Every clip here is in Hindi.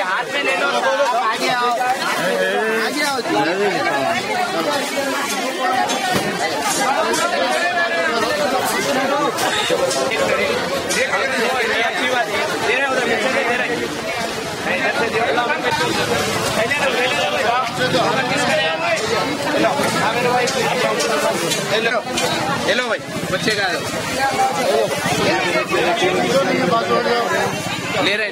हाथ में ले लो, आगे आओ, आगे आओ। हेलो भाई, बच्चे का ले रहे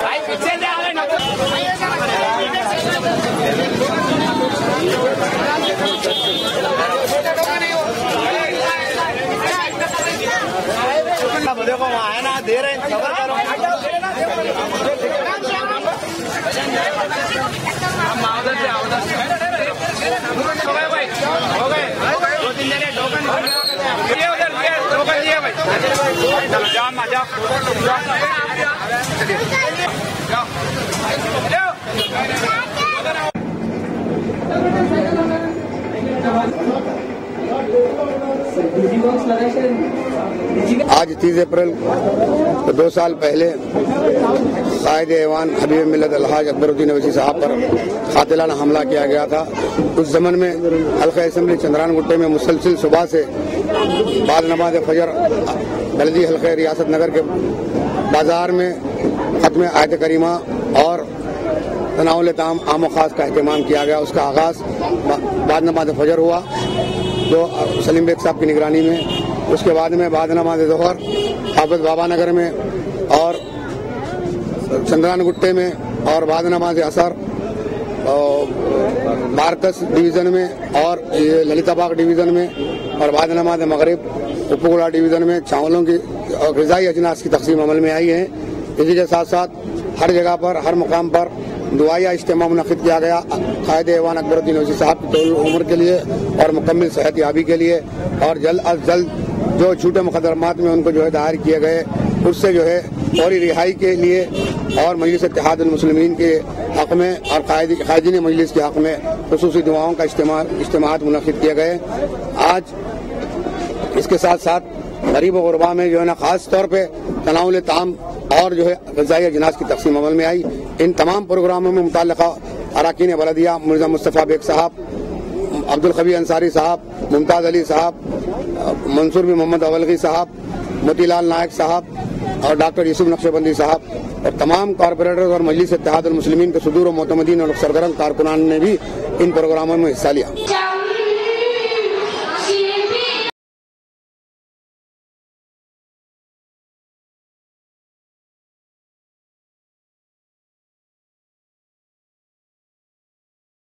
भाई पीछे जा रहे ना। देखो वहाँ है ना, दे रहे खबर करो। उधर से आओ, हो गए भाई, हो गए 2-3 जने टोकन दिए, उधर टोकन दिए भाई। चलो जाओ ना, जाओ आज 30 अप्रैल 2 साल पहले कायद ऐवान हबीब मिल्लत अलहाज अकबरुद्दीन अवैसी साहब पर कातिलाना हमला किया गया था। उस जमन में हल्का असेंबली चंद्रान गुट्टे में मुसलसिल सुबह से बाद नमाज फजर बल्दी हल्के रियासत नगर के बाजार में खत्म आयत करीमा और तनाउल ताम आम खास का एहतमाम किया गया। उसका आगाज बाद नमाज फजर हुआ जो सलीम बेग साहब की निगरानी में। उसके बाद में बाद नमाज ज़ोहर हाफिज बाबा नगर में और चंद्रान गुट्टे में और बाद नमाज असर मार्कस डिवीजन में और ललिताबाग डिवीजन में और बाद नमाज मगरिब उपगुड़ा डिवीजन में चावलों की ग़िज़ाई अजनास की तक़सीम अमल में आई है। इसी के साथ साथ हर जगह पर हर मुकाम पर दुआया इज्तिमा मुनक़िद किया गया कायद ऐवान अकबरुद्दीन अवैसी साहब की तौल उम्र के लिए और मुकम्मल सेहत याबी के लिए और जल्द अज जल्द जो झूठे मुकदमात में उनको जो है दायर किए गए उससे जो है फौरी रिहाई के लिए और मजलिस इत्तेहादुल मुस्लिमीन के हक़ में और कायदीन मजलिस के हक़ में ख़ुसूसी दुआओं का इज्तिमात मुनक़िद किए गए। आज इसके साथ साथ गरीब और गुरबा में जो है ना ख़ास तौर पर तनाउल ताम और जो है ग़िज़ाई अजनास की तक़सीम अमल में आई। इन तमाम प्रोग्रामों में मुतल्लिक़ा अराकीन बलदिया मिर्ज़ा मुस्तफ़ा बेग साहब, अब्दुल ख़बीर अंसारी साहब, मुमताज़ अली साहब, मंसूर बिन मोहम्मद अवलगी साहब, मोतीलाल नायक साहब और डॉक्टर यूसुफ नक्शबंदी साहब और तमाम कॉरपोरेटर्स और मजलिस इत्तेहादुल मुस्लिमीन के सदूर और मोतमदीन और सरगर्म कारकुनान ने भी इन प्रोग्रामों में हिस्सा लिया।